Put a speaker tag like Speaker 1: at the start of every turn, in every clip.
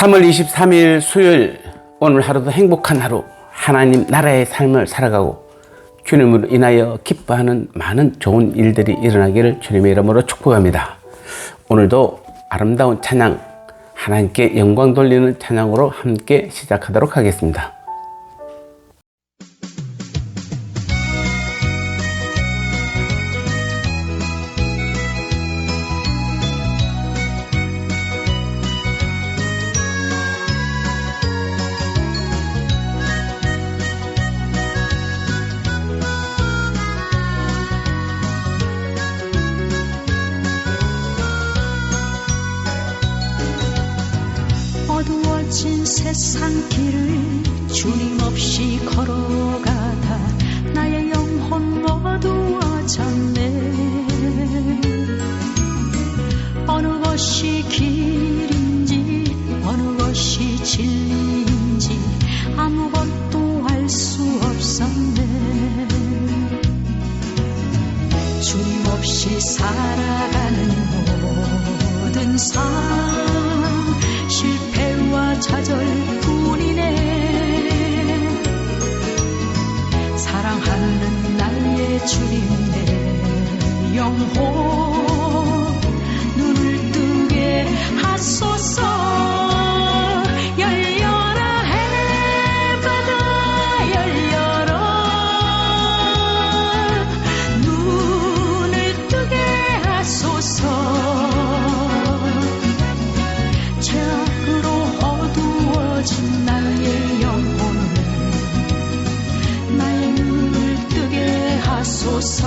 Speaker 1: 3월 23일 수요일, 오늘 하루도 행복한 하루, 하나님 나라의 삶을 살아가고 주님으로 인하여 기뻐하는 많은 좋은 일들이 일어나기를 주님의 이름으로 축복합니다. 오늘도 아름다운 찬양, 하나님께 영광 돌리는 찬양으로 함께 시작하도록 하겠습니다.
Speaker 2: 어두워진 세상 길을 주님 없이 걸어가다 나의 영혼 어두워졌네. 어느 것이 길인지 어느 것이 진리인지 아무것도 알 수 없었네. 주님 없이 살아가는 모든 삶 실패와 좌절뿐이네. 사랑하는 나의 주님 내 영혼 눈을 뜨게 하소서. 열려라 해바다 열려라 눈을 뜨게 하소서. 나의 영혼을 나의 눈을 뜨게 하소서.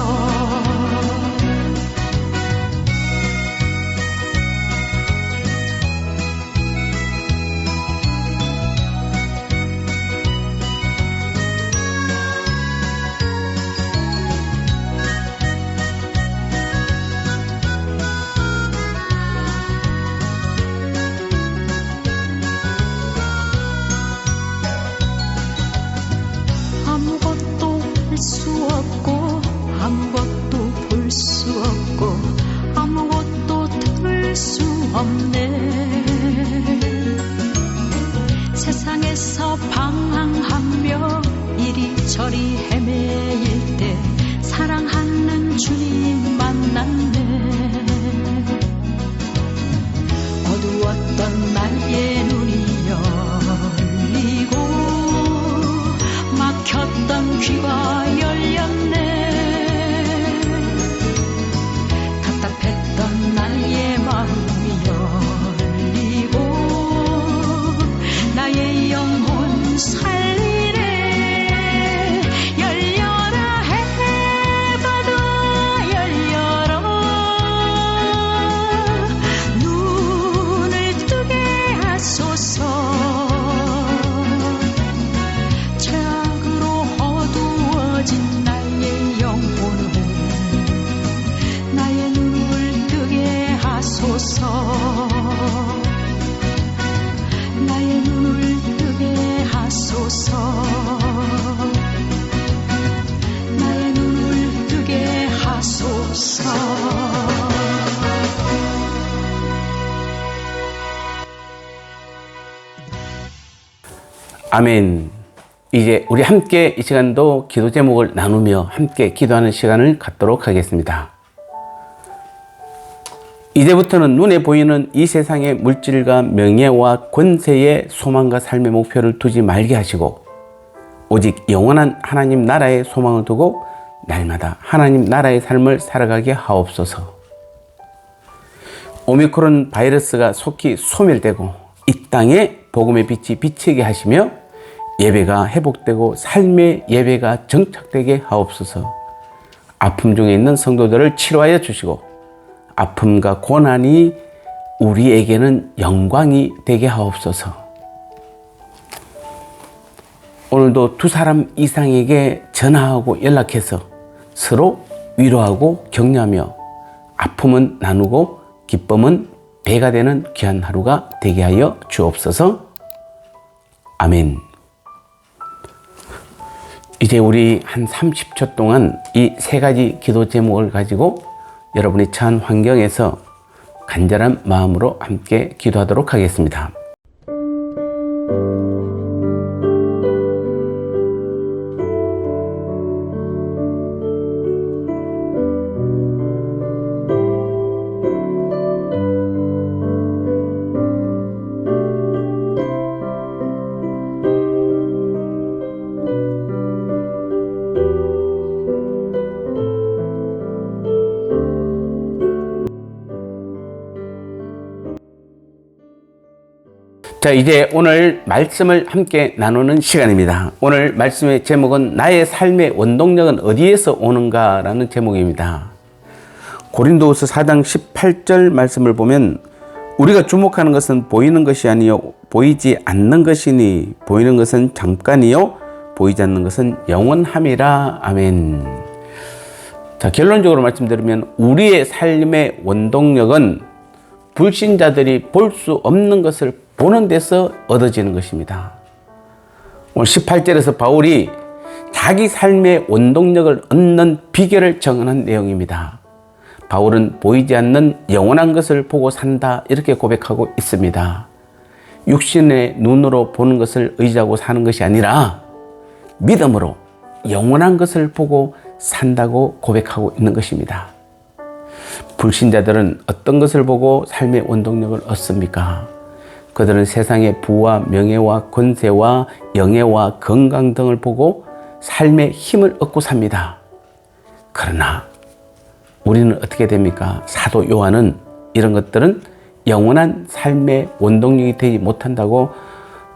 Speaker 2: 아무것도 할 수 없고 아무것도 볼 수 없고 아무것도 들을 수 없네. 세상에서 방황하며 이리저리 헤매일 때 사랑하는 주님 만났네. 어두웠던 나의 눈이 열리고 막혔던 귀가 열렸네. 답답했던 나의 마음이 열리고 나의 영혼 살리네. 열려라 해바다 열려라 눈을 뜨게 하소서. 나의 영혼을 나의 눈을 뜨게 하소서. 나의 눈을 뜨게 하소서. 나의 눈을 뜨게 하소서.
Speaker 1: 아멘. 이제 우리 함께 이 시간도 기도 제목을 나누며 함께 기도하는 시간을 갖도록 하겠습니다. 이제부터는 눈에 보이는 이 세상의 물질과 명예와 권세에 소망과 삶의 목표를 두지 말게 하시고 오직 영원한 하나님 나라의 소망을 두고 날마다 하나님 나라의 삶을 살아가게 하옵소서. 오미크론 바이러스가 속히 소멸되고 이 땅에 복음의 빛이 비치게 하시며 예배가 회복되고 삶의 예배가 정착되게 하옵소서. 아픔 중에 있는 성도들을 치료하여 주시고 아픔과 고난이 우리에게는 영광이 되게 하옵소서. 오늘도 두 사람 이상에게 전화하고 연락해서 서로 위로하고 격려하며 아픔은 나누고 기쁨은 배가 되는 귀한 하루가 되게 하여 주옵소서. 아멘. 이제 우리 한 30초 동안 이 세 가지 기도 제목을 가지고 여러분이 처한 환경에서 간절한 마음으로 함께 기도하도록 하겠습니다. 자, 이제 오늘 말씀을 함께 나누는 시간입니다. 오늘 말씀의 제목은 나의 삶의 원동력은 어디에서 오는가라는 제목입니다. 고린도후서 4장 18절 말씀을 보면 우리가 주목하는 것은 보이는 것이 아니요 보이지 않는 것이니 보이는 것은 잠깐이요 보이지 않는 것은 영원함이라. 아멘. 자, 결론적으로 말씀드리면 우리의 삶의 원동력은 불신자들이 볼 수 없는 것을 보는 데서 얻어지는 것입니다. 오늘 18절에서 바울이 자기 삶의 원동력을 얻는 비결을 정하는 내용입니다. 바울은 보이지 않는 영원한 것을 보고 산다 이렇게 고백하고 있습니다. 육신의 눈으로 보는 것을 의지하고 사는 것이 아니라 믿음으로 영원한 것을 보고 산다고 고백하고 있는 것입니다. 불신자들은 어떤 것을 보고 삶의 원동력을 얻습니까? 그들은 세상의 부와 명예와 권세와 영예와 건강 등을 보고 삶의 힘을 얻고 삽니다. 그러나 우리는 어떻게 됩니까? 사도 요한은 이런 것들은 영원한 삶의 원동력이 되지 못한다고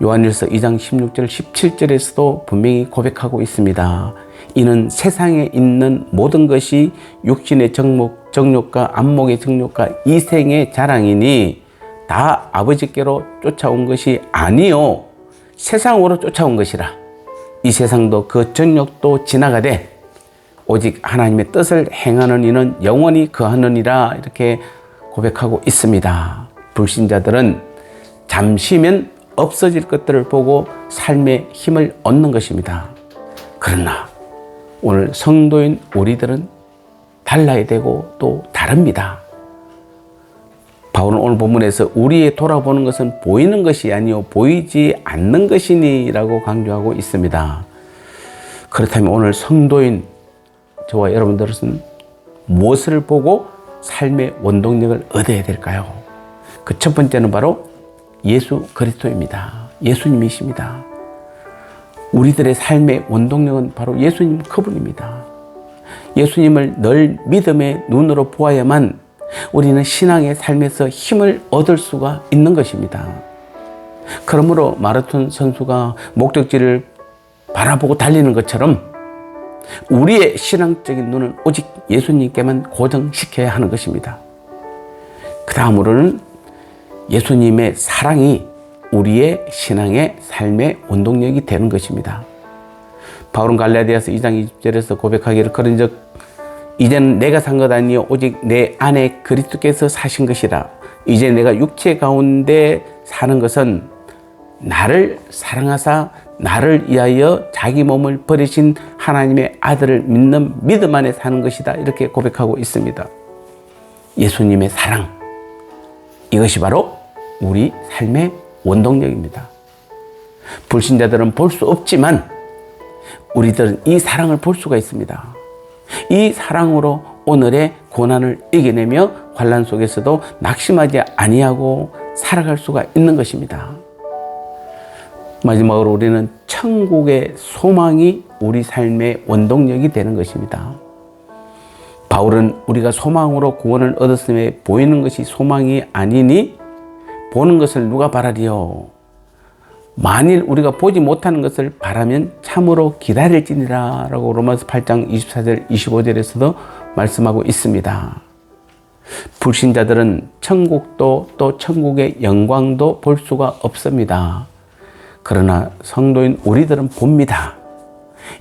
Speaker 1: 요한일서 2장 16절 17절에서도 분명히 고백하고 있습니다. 이는 세상에 있는 모든 것이 육신의 정욕과 안목의 정욕과 이생의 자랑이니 다 아버지께로 쫓아온 것이 아니요 세상으로 쫓아온 것이라. 이 세상도 그 정욕도 지나가되 오직 하나님의 뜻을 행하는 이는 영원히 거하느니라 이렇게 고백하고 있습니다. 불신자들은 잠시면 없어질 것들을 보고 삶의 힘을 얻는 것입니다. 그러나 오늘 성도인 우리들은 달라야 되고 또 다릅니다. 바울은 오늘 본문에서 우리의 돌아보는 것은 보이는 것이 아니요 보이지 않는 것이니 라고 강조하고 있습니다. 그렇다면 오늘 성도인 저와 여러분들은 무엇을 보고 삶의 원동력을 얻어야 될까요? 그 첫 번째는 바로 예수 그리스도입니다. 예수님이십니다. 우리들의 삶의 원동력은 바로 예수님 그분입니다. 예수님을 늘 믿음의 눈으로 보아야만 우리는 신앙의 삶에서 힘을 얻을 수가 있는 것입니다. 그러므로 마라톤 선수가 목적지를 바라보고 달리는 것처럼 우리의 신앙적인 눈은 오직 예수님께만 고정시켜야 하는 것입니다. 그 다음으로는 예수님의 사랑이 우리의 신앙의 삶의 원동력이 되는 것입니다. 바울은 갈라디아서 2장 20절에서 고백하기를 그런즉 이제는 내가 산 것 아니요 오직 내 안에 그리스도께서 사신 것이라. 이제 내가 육체 가운데 사는 것은 나를 사랑하사 나를 위하여 자기 몸을 버리신 하나님의 아들을 믿는 믿음 안에 사는 것이다 이렇게 고백하고 있습니다. 예수님의 사랑, 이것이 바로 우리 삶의 원동력입니다. 불신자들은 볼 수 없지만 우리들은 이 사랑을 볼 수가 있습니다. 이 사랑으로 오늘의 고난을 이겨내며 환난 속에서도 낙심하지 아니하고 살아갈 수가 있는 것입니다. 마지막으로 우리는 천국의 소망이 우리 삶의 원동력이 되는 것입니다. 바울은 우리가 소망으로 구원을 얻었음에 보이는 것이 소망이 아니니 보는 것을 누가 바라리요? 만일 우리가 보지 못하는 것을 바라면 참으로 기다릴지니라 라고 로마서 8장 24절 25절에서도 말씀하고 있습니다. 불신자들은 천국도 또 천국의 영광도 볼 수가 없습니다. 그러나 성도인 우리들은 봅니다.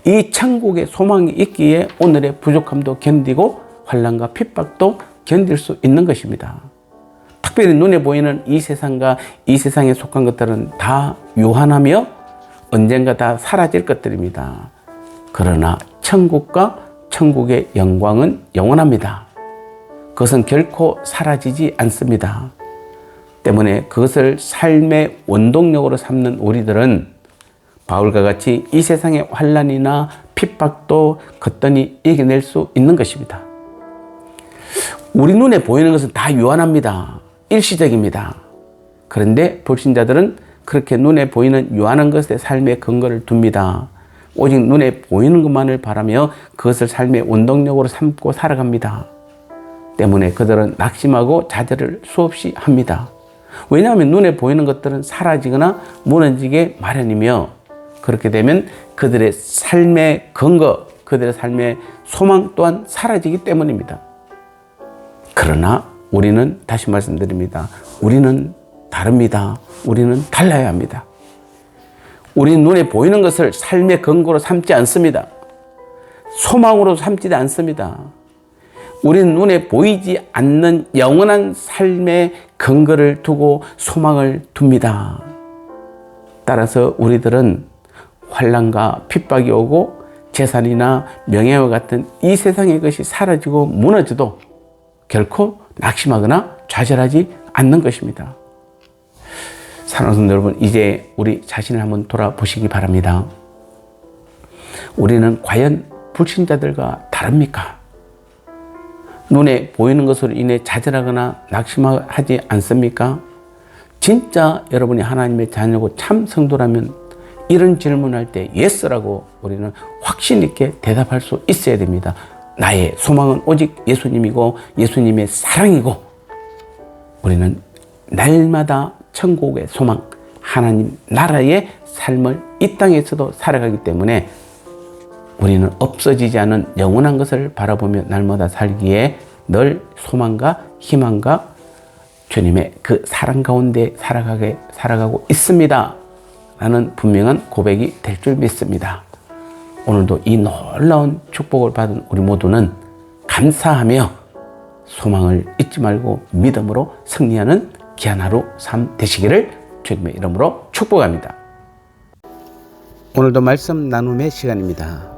Speaker 1: 이 천국의 소망이 있기에 오늘의 부족함도 견디고 환난과 핍박도 견딜 수 있는 것입니다. 특별히 눈에 보이는 이 세상과 이 세상에 속한 것들은 다 유한하며 언젠가 다 사라질 것들입니다. 그러나 천국과 천국의 영광은 영원합니다. 그것은 결코 사라지지 않습니다. 때문에 그것을 삶의 원동력으로 삼는 우리들은 바울과 같이 이 세상의 환난이나 핍박도 거뜬히 이겨낼 수 있는 것입니다. 우리 눈에 보이는 것은 다 유한합니다. 일시적입니다. 그런데 불신자들은 그렇게 눈에 보이는 유한한 것에 삶의 근거를 둡니다. 오직 눈에 보이는 것만을 바라며 그것을 삶의 원동력으로 삼고 살아갑니다. 때문에 그들은 낙심하고 좌절을 수없이 합니다. 왜냐하면 눈에 보이는 것들은 사라지거나 무너지게 마련이며, 그렇게 되면 그들의 삶의 근거, 그들의 삶의 소망 또한 사라지기 때문입니다. 그러나 우리는, 다시 말씀드립니다, 우리는 다릅니다. 우리는 달라야 합니다. 우리는 눈에 보이는 것을 삶의 근거로 삼지 않습니다. 소망으로 삼지 않습니다. 우리는 눈에 보이지 않는 영원한 삶의 근거를 두고 소망을 둡니다. 따라서 우리들은 환난과 핍박이 오고 재산이나 명예와 같은 이 세상의 것이 사라지고 무너져도 결코 낙심하거나 좌절하지 않는 것입니다. 사랑하는 성도 여러분, 이제 우리 자신을 한번 돌아보시기 바랍니다. 우리는 과연 불신자들과 다릅니까? 눈에 보이는 것으로 인해 좌절하거나 낙심하지 않습니까? 진짜 여러분이 하나님의 자녀고 참 성도라면 이런 질문할 때 예스라고 우리는 확신 있게 대답할 수 있어야 됩니다. 나의 소망은 오직 예수님이고 예수님의 사랑이고, 우리는 날마다 천국의 소망, 하나님 나라의 삶을 이 땅에서도 살아가기 때문에 우리는 없어지지 않은 영원한 것을 바라보며 날마다 살기에 늘 소망과 희망과 주님의 그 사랑 가운데 살아가고 있습니다 라는 분명한 고백이 될 줄 믿습니다. 오늘도 이 놀라운 축복을 받은 우리 모두는 감사하며 소망을 잊지 말고 믿음으로 승리하는 귀한 하루 삶 되시기를 주님의 이름으로 축복합니다. 오늘도 말씀 나눔의 시간입니다.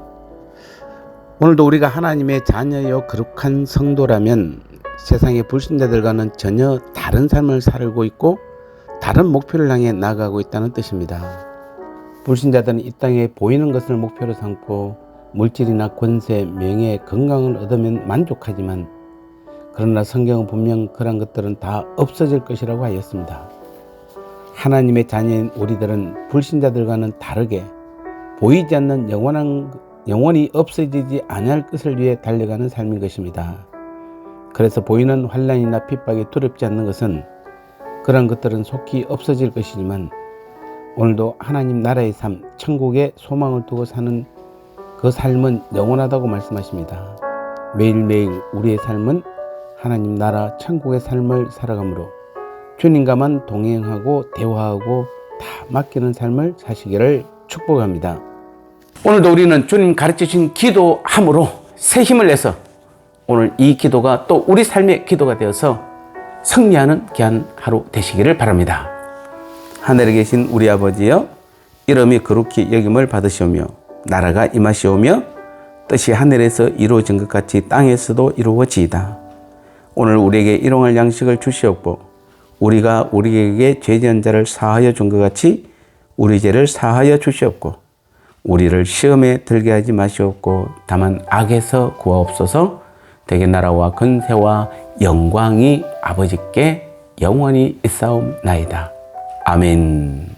Speaker 1: 오늘도 우리가 하나님의 자녀여 거룩한 성도라면 세상의 불신자들과는 전혀 다른 삶을 살고 있고 다른 목표를 향해 나아가고 있다는 뜻입니다. 불신자들은 이 땅에 보이는 것을 목표로 삼고 물질이나 권세, 명예, 건강을 얻으면 만족하지만, 그러나 성경은 분명 그런 것들은 다 없어질 것이라고 하였습니다. 하나님의 자녀인 우리들은 불신자들과는 다르게 보이지 않는 영원히 없어지지 아니할 것을 위해 달려가는 삶인 것입니다. 그래서 보이는 환난이나 핍박이 두렵지 않는 것은 그런 것들은 속히 없어질 것이지만, 오늘도 하나님 나라의 삶, 천국의 소망을 두고 사는 그 삶은 영원하다고 말씀하십니다. 매일매일 우리의 삶은 하나님 나라 천국의 삶을 살아가므로 주님과만 동행하고 대화하고 다 맡기는 삶을 사시기를 축복합니다. 오늘도 우리는 주님 가르치신 기도함으로 새 힘을 내서 오늘 이 기도가 또 우리 삶의 기도가 되어서 승리하는 귀한 하루 되시기를 바랍니다. 하늘에 계신 우리 아버지여, 이름이 거룩히 여김을 받으시오며 나라가 임하시오며 뜻이 하늘에서 이루어진 것 같이 땅에서도 이루어지이다. 오늘 우리에게 일용할 양식을 주시옵고 우리가 우리에게 죄지은 자를 사하여 준 것 같이 우리 죄를 사하여 주시옵고 우리를 시험에 들게 하지 마시옵고 다만 악에서 구하옵소서. 되게 나라와 권세와 영광이 아버지께 영원히 있사옵나이다. 아멘.